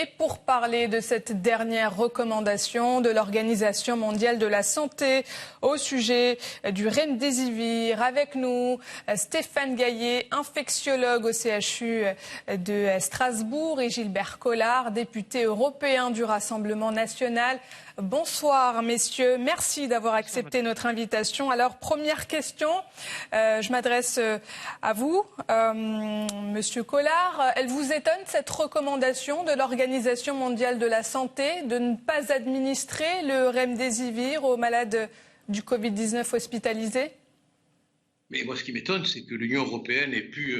Et pour parler de cette dernière recommandation de l'Organisation mondiale de la santé au sujet du remdesivir, avec nous Stéphane Gaillet, infectiologue au CHU de Strasbourg, et Gilbert Collard, député européen du Rassemblement national. Bonsoir messieurs, merci d'avoir accepté notre invitation. Alors première question, je m'adresse à vous, monsieur Collard. Elle vous étonne cette recommandation de l'Organisation mondiale de la santé de ne pas administrer le remdesivir aux malades du Covid-19 hospitalisés? Mais moi ce qui m'étonne, c'est que l'Union européenne ait pu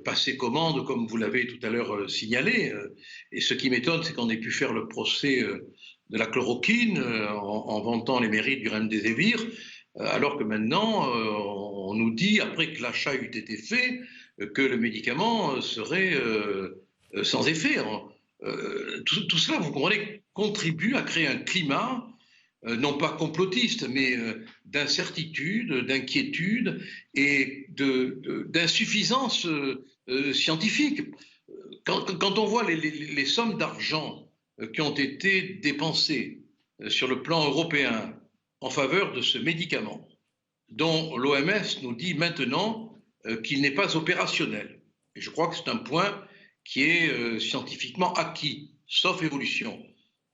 passer commande, comme vous l'avez tout à l'heure signalé. Et ce qui m'étonne, c'est qu'on ait pu faire le procès de la chloroquine en vantant les mérites du remdesivir, alors que maintenant on nous dit, après que l'achat eut été fait, que le médicament serait sans effet. Tout cela, vous comprenez, contribue à créer un climat non pas complotiste, mais d'incertitude, d'inquiétude et d'insuffisance scientifique. Quand on voit les sommes d'argent qui ont été dépensées sur le plan européen en faveur de ce médicament, dont l'OMS nous dit maintenant qu'il n'est pas opérationnel. Et je crois que c'est un point qui est scientifiquement acquis, sauf évolution.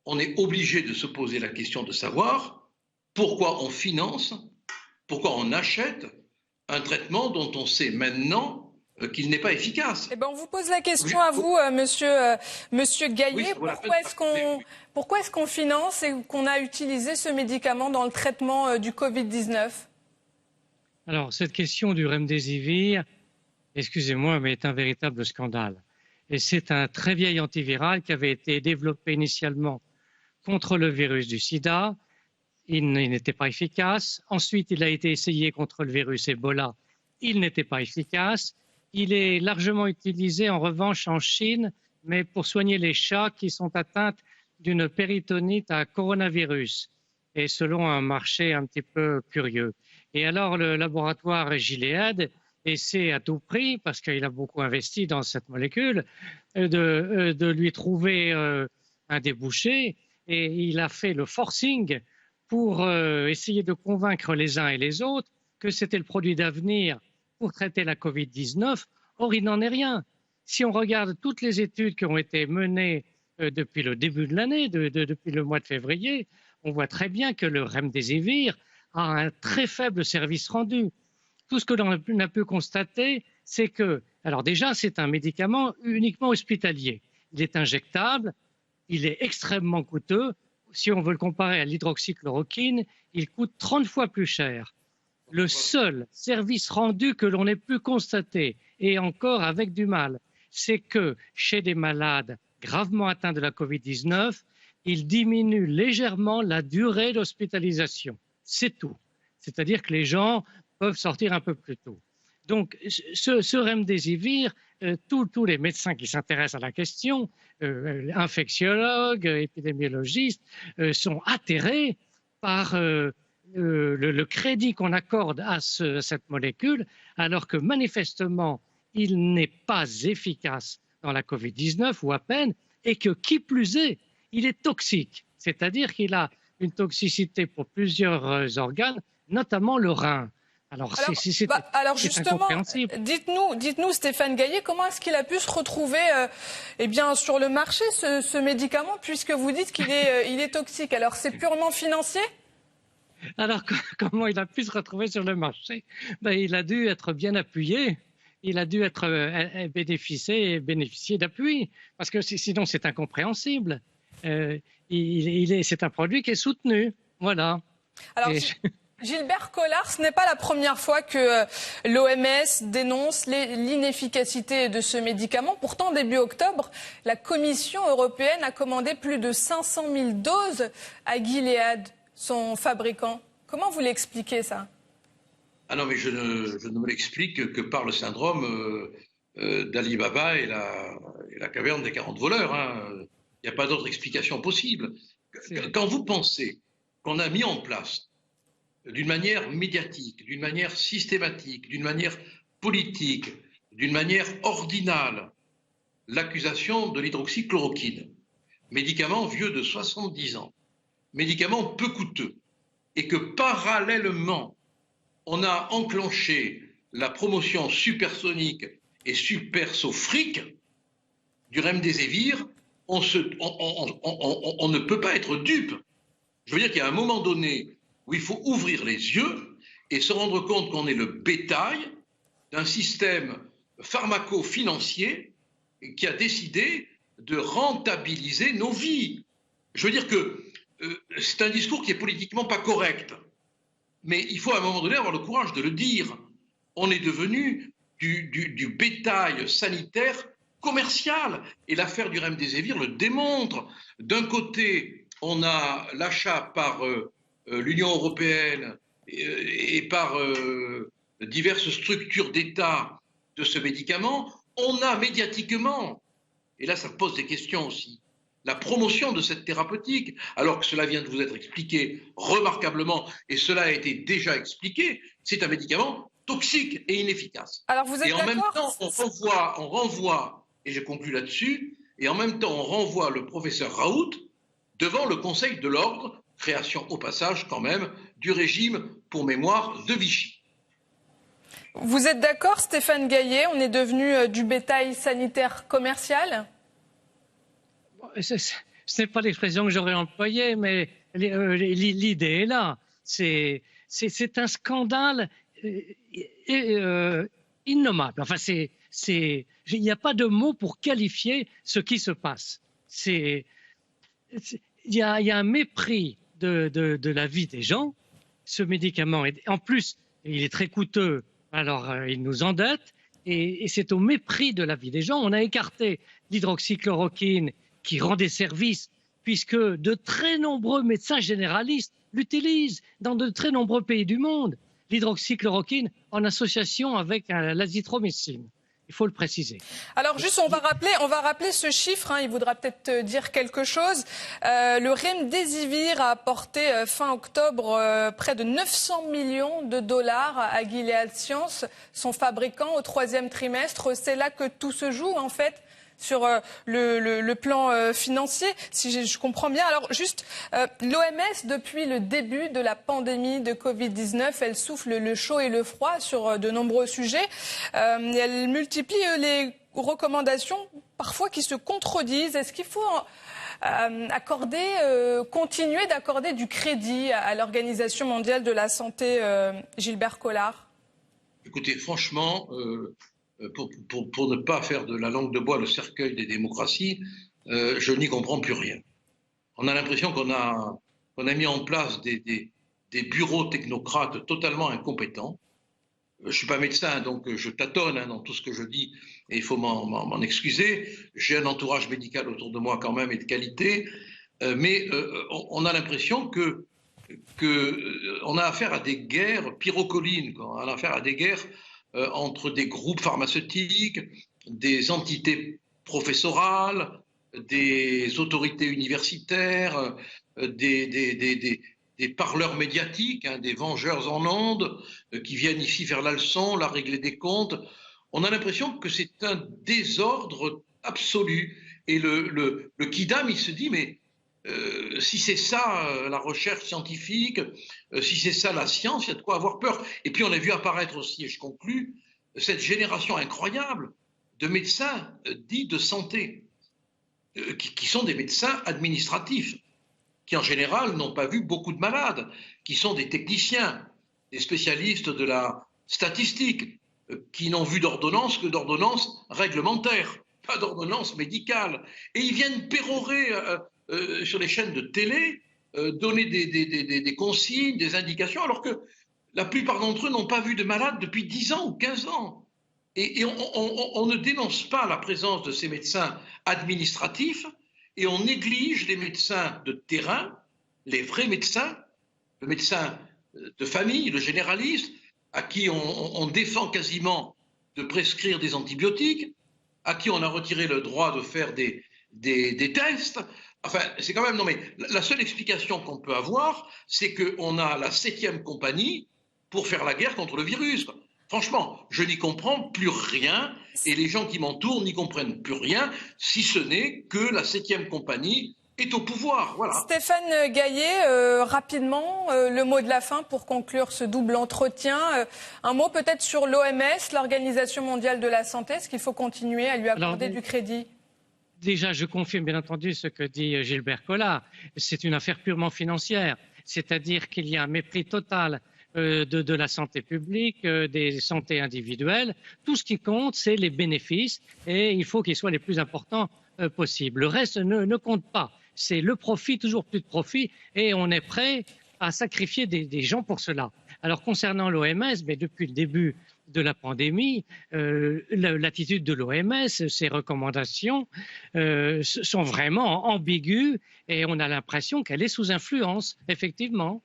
On est obligé de se poser la question de savoir pourquoi on finance, pourquoi on achète un traitement dont on sait maintenant qu'il n'est pas efficace. Eh ben, on vous pose la question à vous, monsieur Gaillet. Oui, pourquoi est-ce qu'on finance et qu'on a utilisé ce médicament dans le traitement du Covid-19 ? Alors, cette question du remdesivir, excusez-moi, mais est un véritable scandale. Et c'est un très vieil antiviral qui avait été développé initialement contre le virus du sida. Il n'était pas efficace. Ensuite, il a été essayé contre le virus Ebola. Il n'était pas efficace. Il est largement utilisé en revanche en Chine, mais pour soigner les chats qui sont atteints d'une péritonite à coronavirus, et selon un marché un petit peu curieux. Et alors le laboratoire Gilead essaie à tout prix, parce qu'il a beaucoup investi dans cette molécule, de lui trouver un débouché, et il a fait le forcing pour essayer de convaincre les uns et les autres que c'était le produit d'avenir pour traiter la Covid-19. Or, il n'en est rien. Si on regarde toutes les études qui ont été menées depuis le début de l'année, depuis le mois de février, on voit très bien que le remdesivir a un très faible service rendu. Tout ce que l'on a pu constater, c'est que, alors déjà, c'est un médicament uniquement hospitalier. Il est injectable, il est extrêmement coûteux. Si on veut le comparer à l'hydroxychloroquine, il coûte 30 fois plus cher. Le seul service rendu que l'on ait pu constater, et encore avec du mal, c'est que chez des malades gravement atteints de la Covid-19, il diminue légèrement la durée d'hospitalisation. C'est tout. C'est-à-dire que les gens peuvent sortir un peu plus tôt. Donc, ce remdesivir, tous les médecins qui s'intéressent à la question, infectiologues, épidémiologistes, sont atterrés par le crédit qu'on accorde à cette molécule, alors que manifestement, il n'est pas efficace dans la Covid-19 ou à peine, et que qui plus est, il est toxique. C'est-à-dire qu'il a une toxicité pour plusieurs organes, notamment le rein. Alors justement, dites-nous Stéphane Gaillet, comment est-ce qu'il a pu se retrouver sur le marché, ce médicament, puisque vous dites qu'il est toxique. Alors c'est purement financier ? Alors comment il a pu se retrouver sur le marché ? Il a dû être bien appuyé, il a dû être bénéficier d'appui, parce que sinon c'est incompréhensible. C'est un produit qui est soutenu, voilà. Alors, Gilbert Collard, ce n'est pas la première fois que l'OMS dénonce l'inefficacité de ce médicament. Pourtant, début octobre, la Commission européenne a commandé plus de 500 000 doses à Gilead, son fabricant. Comment vous l'expliquez, ça ? Ah non, mais je ne me l'explique que par le syndrome d'Ali Baba et la caverne des 40 voleurs. Il n'y a pas d'autre explication possible. Quand vous pensez qu'on a mis en place d'une manière médiatique, d'une manière systématique, d'une manière politique, d'une manière ordinale, l'accusation de l'hydroxychloroquine, médicament vieux de 70 ans, médicament peu coûteux, et que parallèlement, on a enclenché la promotion supersonique et supersofrique du remdesivir, on ne peut pas être dupe. Je veux dire qu'il y a un moment donné où il faut ouvrir les yeux et se rendre compte qu'on est le bétail d'un système pharmaco-financier qui a décidé de rentabiliser nos vies. Je veux dire que c'est un discours qui est politiquement pas correct, mais il faut à un moment donné avoir le courage de le dire. On est devenu du bétail sanitaire commercial, et l'affaire du remdesivir le démontre. D'un côté, on a l'achat par l'Union européenne et par diverses structures d'État de ce médicament. On a médiatiquement, et là ça pose des questions aussi, la promotion de cette thérapeutique, alors que cela vient de vous être expliqué remarquablement, et cela a été déjà expliqué, c'est un médicament toxique et inefficace. Alors vous êtes et en même temps, on renvoie, et je conclus là-dessus, et en même temps, on renvoie le professeur Raoult devant le Conseil de l'Ordre, création au passage quand même du régime pour mémoire de Vichy. Vous êtes d'accord, Stéphane Gaillet, on est devenu du bétail sanitaire commercial ? Ce n'est pas l'expression que j'aurais employée, mais l'idée est là. C'est un scandale innommable. Enfin, il n'y a pas de mots pour qualifier ce qui se passe. Il y a un mépris de la vie des gens. Ce médicament, en plus, il est très coûteux, alors il nous endette, et c'est au mépris de la vie des gens. On a écarté l'hydroxychloroquine qui rend des services, puisque de très nombreux médecins généralistes l'utilisent dans de très nombreux pays du monde. L'hydroxychloroquine en association avec l'azithromycine. Il faut le préciser. Alors juste, on va rappeler ce chiffre, il voudra peut-être dire quelque chose. Le remdesivir a apporté fin octobre près de 900 millions de dollars à Gilead Sciences, son fabricant, au troisième trimestre. C'est là que tout se joue en fait, sur le plan financier, si je comprends bien. Alors juste, l'OMS, depuis le début de la pandémie de Covid-19, elle souffle le chaud et le froid sur de nombreux sujets. Elle multiplie les recommandations, parfois qui se contredisent. Est-ce qu'il faut continuer d'accorder du crédit à l'Organisation mondiale de la santé, Gilbert Collard ? Écoutez, franchement, pour ne pas faire de la langue de bois le cercueil des démocraties, je n'y comprends plus rien. On a l'impression qu'on a mis en place des bureaux technocrates totalement incompétents. Je ne suis pas médecin, donc je tâtonne dans tout ce que je dis, et il faut m'en excuser. J'ai un entourage médical autour de moi quand même et de qualité, mais on a l'impression qu'on a affaire à des guerres pyrocolines, on a affaire à des guerres entre des groupes pharmaceutiques, des entités professorales, des autorités universitaires, des parleurs médiatiques, des vengeurs en ondes qui viennent ici faire la leçon, la régler des comptes. On a l'impression que c'est un désordre absolu. Et le Kidam, il se dit, mais si c'est ça la recherche scientifique, si c'est ça la science, il y a de quoi avoir peur. Et puis on a vu apparaître aussi, et je conclus, cette génération incroyable de médecins dits de santé, qui sont des médecins administratifs, qui en général n'ont pas vu beaucoup de malades, qui sont des techniciens, des spécialistes de la statistique, qui n'ont vu d'ordonnance que d'ordonnance réglementaire, pas d'ordonnance médicale. Et ils viennent pérorer sur les chaînes de télé, donner des consignes, des indications, alors que la plupart d'entre eux n'ont pas vu de malade depuis 10 ans ou 15 ans. Et on ne dénonce pas la présence de ces médecins administratifs, et on néglige les médecins de terrain, les vrais médecins, le médecin de famille, le généraliste, à qui on défend quasiment de prescrire des antibiotiques, à qui on a retiré le droit de faire des tests. Enfin, c'est quand même... Non, mais la seule explication qu'on peut avoir, c'est qu'on a la 7e compagnie pour faire la guerre contre le virus. Franchement, je n'y comprends plus rien et les gens qui m'entourent n'y comprennent plus rien, si ce n'est que la 7e compagnie est au pouvoir. Voilà. Stéphane Gaillet, rapidement, le mot de la fin pour conclure ce double entretien. Un mot peut-être sur l'OMS, l'Organisation mondiale de la santé. Est-ce qu'il faut continuer à lui accorder du crédit ? Déjà, je confirme bien entendu ce que dit Gilbert Collard. C'est une affaire purement financière, c'est-à-dire qu'il y a un mépris total de la santé publique, des santé individuelles. Tout ce qui compte, c'est les bénéfices et il faut qu'ils soient les plus importants possibles. Le reste ne compte pas. C'est le profit, toujours plus de profit, et on est prêt à sacrifier des gens pour cela. Alors concernant l'OMS, mais depuis le début de la pandémie, l'attitude de l'OMS, ses recommandations sont vraiment ambiguës et on a l'impression qu'elle est sous influence, effectivement.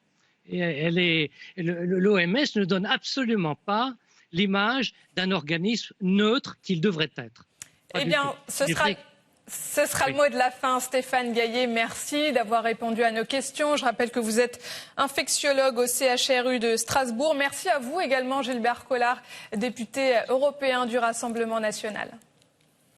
L'OMS ne donne absolument pas l'image d'un organisme neutre qu'il devrait être. Eh bien, ce sera le mot de la fin. Stéphane Gaillet, merci d'avoir répondu à nos questions. Je rappelle que vous êtes infectiologue au CHRU de Strasbourg. Merci à vous également, Gilbert Collard, député européen du Rassemblement national.